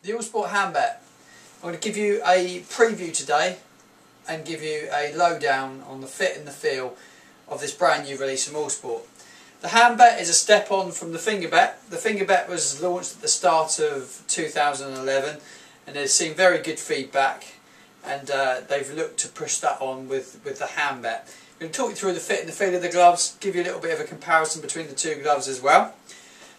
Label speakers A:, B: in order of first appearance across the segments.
A: the Uhlsport Handbett. I'm going to give you a preview today and give you a lowdown on the fit and the feel of this brand new release from Uhlsport. The Handbett is a step on from the Fingerbett. The Fingerbett was launched at the start of 2011 and has seen very good feedback, and they've looked to push that on with the Handbett. I'm going to talk you through the fit and the feel of the gloves, give you a little bit of a comparison between the two gloves as well.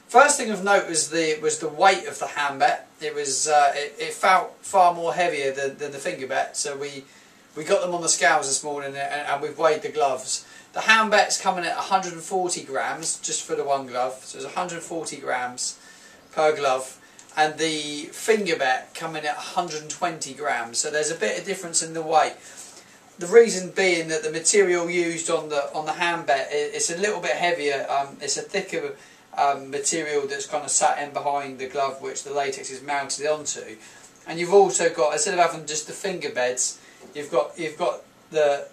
A: First thing of note was the weight of the Handbett. It felt far more heavier than the Fingerbett, so we got them on the scales this morning and we've weighed the gloves. The Handbett's coming at 140 grams just for the one glove, so it's 140 grams per glove, and the Fingerbett coming at 120 grams, so there's a bit of difference in the weight. The reason being that the material used on the Handbett it's a little bit heavier. It's a thicker material that's kind of sat in behind the glove, which the latex is mounted onto, and you've also got, instead of having just the finger beds, you've got the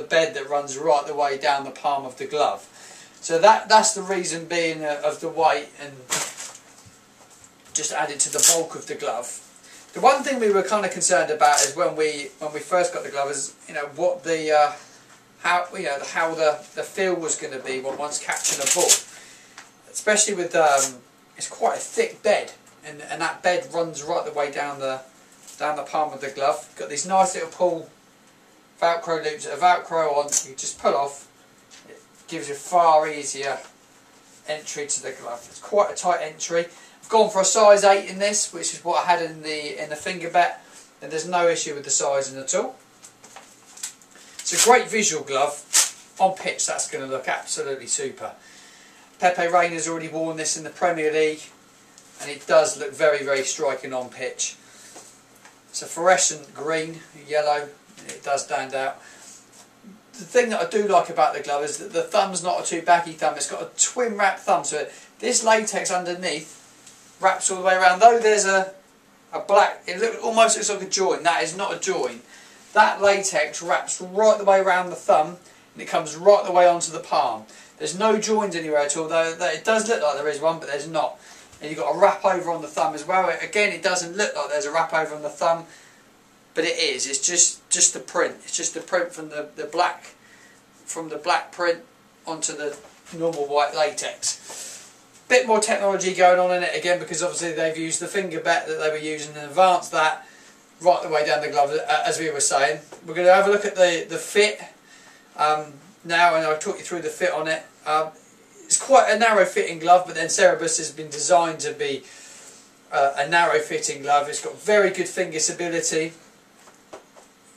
A: bed that runs right the way down the palm of the glove. So that's the reason being of the weight, and just added to the bulk of the glove. The one thing we were kind of concerned about is when we first got the glove is what the how the feel was going to be once catching a ball, especially with it's quite a thick bed, and that bed runs right the way down the palm of the glove. Got these nice little pull Velcro loops that are Velcro on. You just pull off. It gives you far easier entry to the glove. It's quite a tight entry. I've gone for a size 8 in this, which is what I had in the Fingerbett, and there's no issue with the sizing at all. It's a great visual glove. On pitch, that's going to look absolutely super. Pepe Reina's already worn this in the Premier League, and it does look very, very striking on pitch. It's a fluorescent green, yellow, and it does stand out. The thing that I do like about the glove is that the thumb's not a too baggy thumb. It's got a twin wrap thumb, so this latex underneath wraps all the way around. Though there's a black, almost looks like a join. That is not a join. That latex wraps right the way around the thumb, and it comes right the way onto the palm. There's no joins anywhere at all, though it does look like there is one, but there's not. And you've got a wrap over on the thumb as well. Again, it doesn't look like there's a wrap over on the thumb, but it is. It's just the print. It's just the print from the black print onto the normal white latex. Bit more technology going on in it again, because obviously they've used the Fingerbett that they were using and advanced that right the way down the glove, as we were saying. We're going to have a look at the fit now, and I'll talk you through the fit on it. It's quite a narrow fitting glove, but then Cerberus has been designed to be a narrow fitting glove. It's got very good finger stability.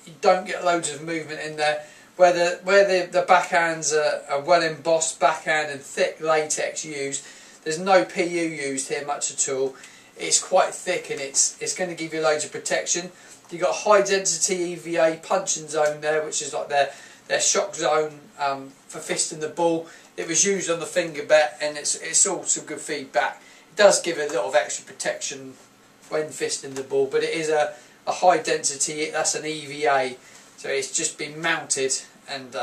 A: You don't get loads of movement in there. Where the backhands are well embossed backhand and thick latex used, there's no PU used here much at all. It's quite thick, and it's going to give you loads of protection. You've got a high density EVA punching zone there, which is like their shock zone for fisting the ball. It was used on the Fingerbett, and it's all some good feedback. It does give a little extra protection when fisting the ball, but it is a high density, that's an EVA, so it's just been mounted, and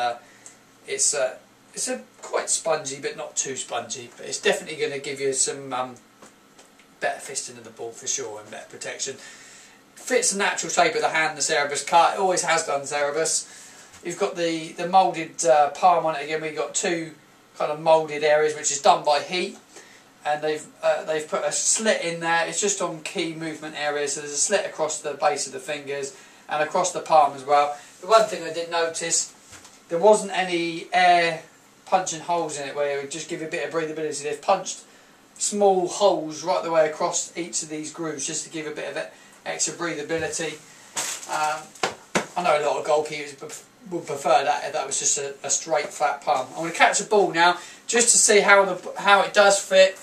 A: it's quite spongy, but not too spongy. But it's definitely going to give you some better fisting of the ball for sure, and better protection. Fits the natural shape of the hand, the Cerberus cut. It always has done, Cerberus. You've got the moulded palm on it again. We've got two kind of moulded areas, which is done by heat, and they've put a slit in there. It's just on key movement areas, so there's a slit across the base of the fingers and across the palm as well. The one thing I did notice, there wasn't any air punching holes in it where it would just give you a bit of breathability. They've punched small holes right the way across each of these grooves just to give a bit of extra breathability. I know a lot of goalkeepers would prefer that if that was just a straight flat palm. I'm going to catch a ball now just to see how it does fit,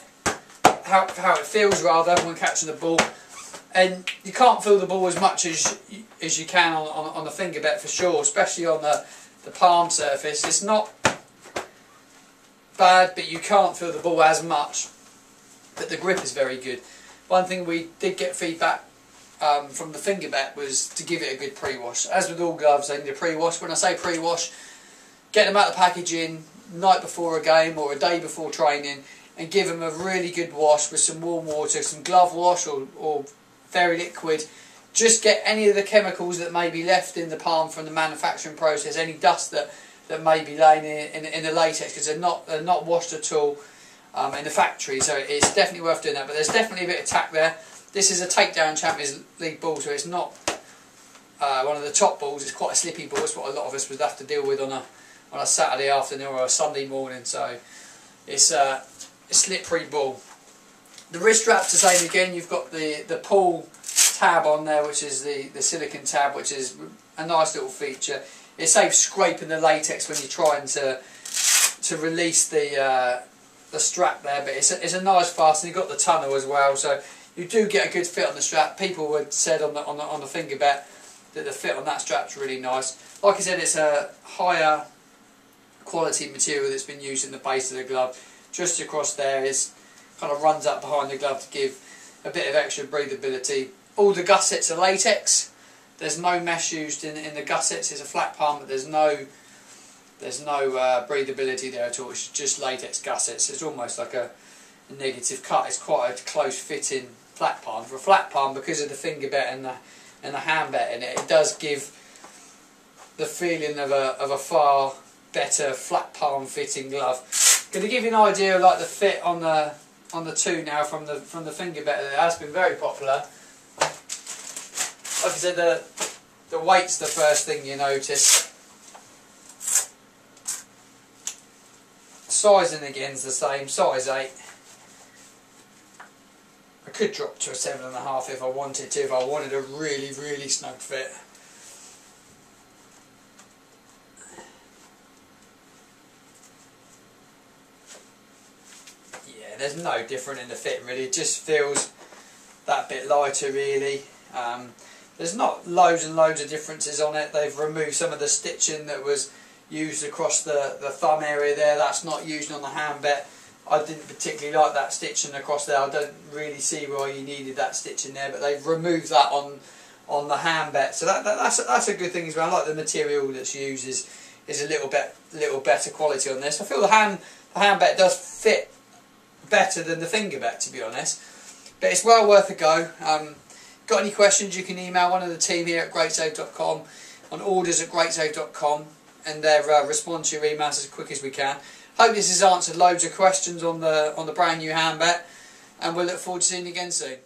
A: how it feels rather when catching the ball. And you can't feel the ball as much as you can on the Fingerbett for sure, especially on the palm surface. It's not bad, but you can't feel the ball as much. But the grip is very good. One thing we did get feedback from the Fingerbett was to give it a good pre-wash. As with all gloves, they need a pre-wash. When I say pre-wash, get them out of the packaging night before a game or a day before training, and give them a really good wash with some warm water, some glove wash or very liquid. Just get any of the chemicals that may be left in the palm from the manufacturing process, any dust that may be laying in the latex, because they're not washed at all in the factory, so it's definitely worth doing that. But there's definitely a bit of tack there. This is a takedown Champions League ball, so it's not one of the top balls. It's quite a slippy ball. It's what a lot of us would have to deal with on a Saturday afternoon or a Sunday morning, so it's a slippery ball. The wrist strap's the same again. You've got the pull tab on there, which is the silicone tab, which is a nice little feature. It saves scraping the latex when you're trying to release the strap there, but it's a nice fastening. You've got the tunnel as well, so you do get a good fit on the strap. People had said on the Fingerbett that the fit on that strap's really nice. Like I said, it's a higher quality material that's been used in the base of the glove. Just across there is kind of runs up behind the glove to give a bit of extra breathability. All the gussets are latex. There's no mesh used in the gussets. It's a flat palm, but there's no breathability there at all. It's just latex gussets. It's almost like a negative cut. It's quite a close fitting flat palm. For a flat palm, because of the Fingerbett and the handbett in it, it does give the feeling of a far better flat palm fitting glove. Going to give you an idea of like the fit on the two now from the Fingerbett. It has been very popular. Like I said, the weight's the first thing you notice. Sizing again is the same, size 8. I could drop to a 7.5 if I wanted to, if I wanted a really, really snug fit. Yeah, there's no different in the fit really, it just feels that bit lighter really. There's not loads and loads of differences on it. They've removed some of the stitching that was used across the thumb area there. That's not used on the handbett. I didn't particularly like that stitching across there. I don't really see why you needed that stitching there, but they've removed that on the handbett. So that's a good thing as well. I like the material that's used is a little better quality on this. I feel the handbett does fit better than the Fingerbett, to be honest. But it's well worth a go. Got any questions, you can email one of the team here at greatsave.com on orders@greatsave.com, and they'll respond to your emails as quick as we can. Hope this has answered loads of questions on the brand new handbett, and we'll look forward to seeing you again soon.